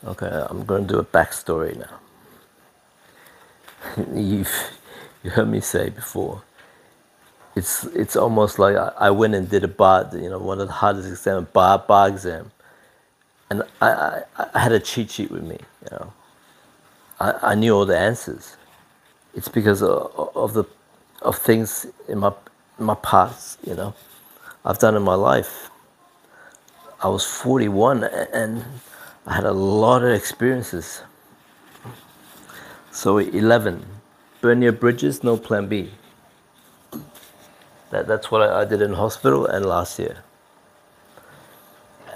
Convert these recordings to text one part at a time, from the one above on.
Okay, I'm going to do a backstory now. You've you heard me say before. It's almost like I went and did a bar, one of the hardest exams, bar exam, and I had a cheat sheet with me. I knew all the answers. It's because of things in my past. I've done in my life. I was 41 and I had a lot of experiences. So 11, burn your bridges, no plan B. That's what I did in hospital and last year.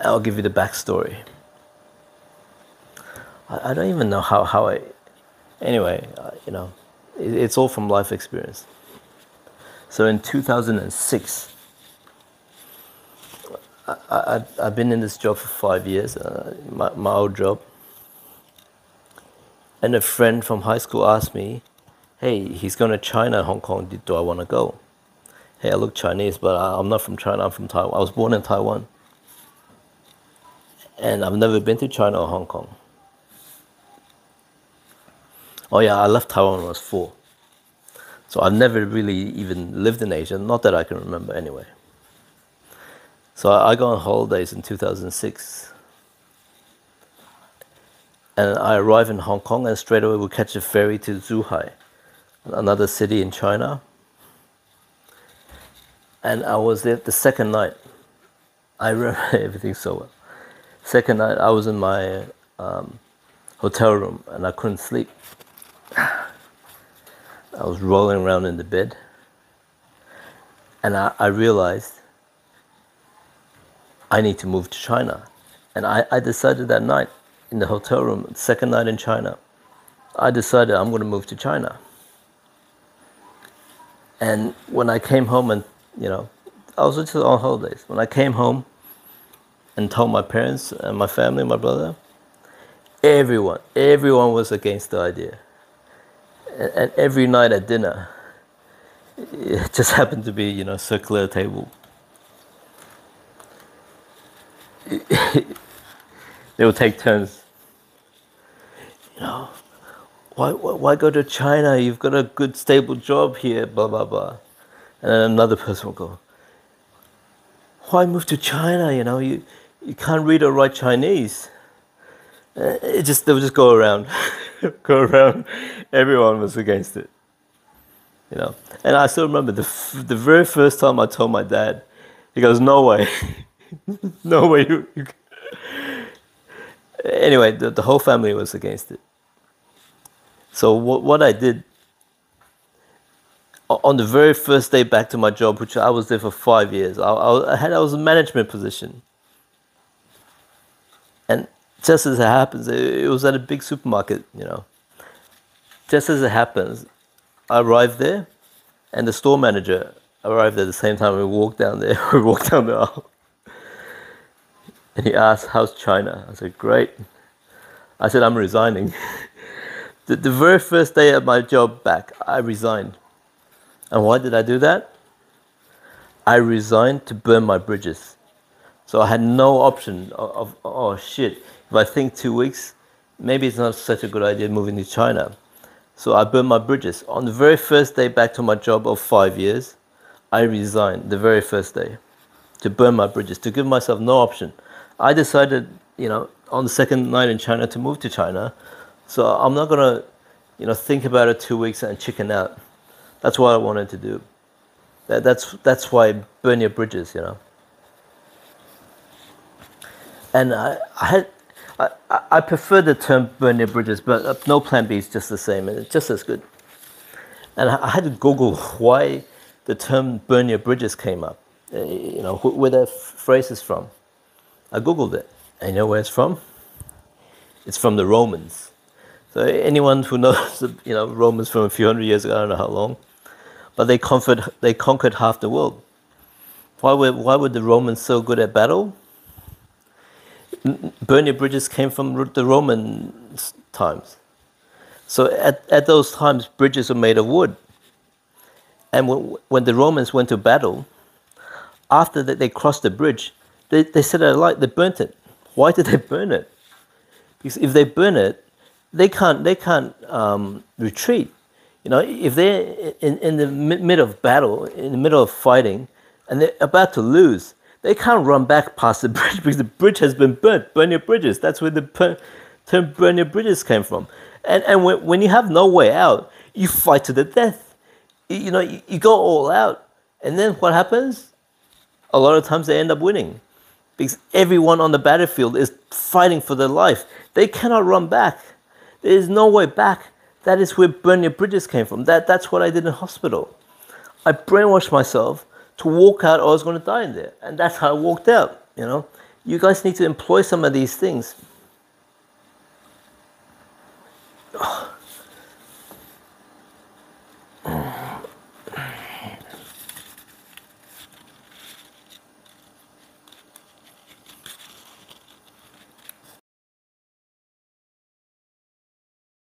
I'll give you the backstory. I don't even know how I. Anyway, it's all from life experience. So in 2006, I've been in this job for 5 years, my old job. And a friend from high school asked me, hey, he's going to China and Hong Kong, do I want to go? Hey, I look Chinese, but I'm not from China, I'm from Taiwan. I was born in Taiwan. And I've never been to China or Hong Kong. Oh yeah, I left Taiwan when I was 4. So I've never really even lived in Asia, not that I can remember anyway. So I go on holidays in 2006. And I arrive in Hong Kong and straight away we catch a ferry to Zhuhai, another city in China. And I was there the second night. I remember everything so well. Second night I was in my hotel room and I couldn't sleep. I was rolling around in the bed. And I realized I need to move to China. And I decided that night in the hotel room, second night in China, I decided I'm going to move to China. And when I came home and, I was just on holidays. When I came home and told my parents and my family, my brother, everyone was against the idea. And every night at dinner, it just happened to be, circular table. They would take turns. Why go to China? You've got a good stable job here, blah, blah, blah. And then another person will go, why move to China? You can't read or write Chinese. They would just go around, go around. Everyone was against it, And I still remember the very first time I told my dad, he goes, no way, no way. Anyway, the whole family was against it. So what I did, on the very first day back to my job, which I was there for 5 years, I was in a management position. And just as it happens, it was at a big supermarket, Just as it happens, I arrived there, and the store manager arrived at the same time. We walked down there, we walked down the aisle. And he asked, how's China? I said, great. I said, I'm resigning. The very first day of my job back, I resigned. And why did I do that? I resigned to burn my bridges. So I had no option of oh shit, if I think 2 weeks, maybe it's not such a good idea moving to China. So I burned my bridges. On the very first day back to my job of 5 years, I resigned the very first day to burn my bridges, to give myself no option. I decided, on the second night in China to move to China. So I'm not going to, think about it 2 weeks and chicken out. That's what I wanted to do. That's why burn your bridges, And I prefer the term burn your bridges, but no plan B is just the same, and it's just as good. And I had to Google why the term burn your bridges came up, where that phrase is from. I Googled it, and you know where it's from? It's from the Romans. So anyone who knows, Romans from a few hundred years ago, I don't know how long, but they conquered half the world. Why were the Romans so good at battle? Burn your bridges came from the Roman times. So at those times, bridges were made of wood. And when the Romans went to battle, after they crossed the bridge, they set it alight, they burnt it. Why did they burn it? Because if they burn it, they can't retreat. You know, if they're in the middle of battle, in the middle of fighting, and they're about to lose, they can't run back past the bridge because the bridge has been burnt. Burn your bridges. That's where the term "burn your bridges" came from. And when you have no way out, you fight to the death. You know, you go all out, and then what happens? A lot of times they end up winning because everyone on the battlefield is fighting for their life. They cannot run back. There is no way back. That is where burn your bridges came from. That's what I did in hospital. I brainwashed myself to walk out or I was going to die in there. And that's how I walked out, you know. You guys need to employ some of these things.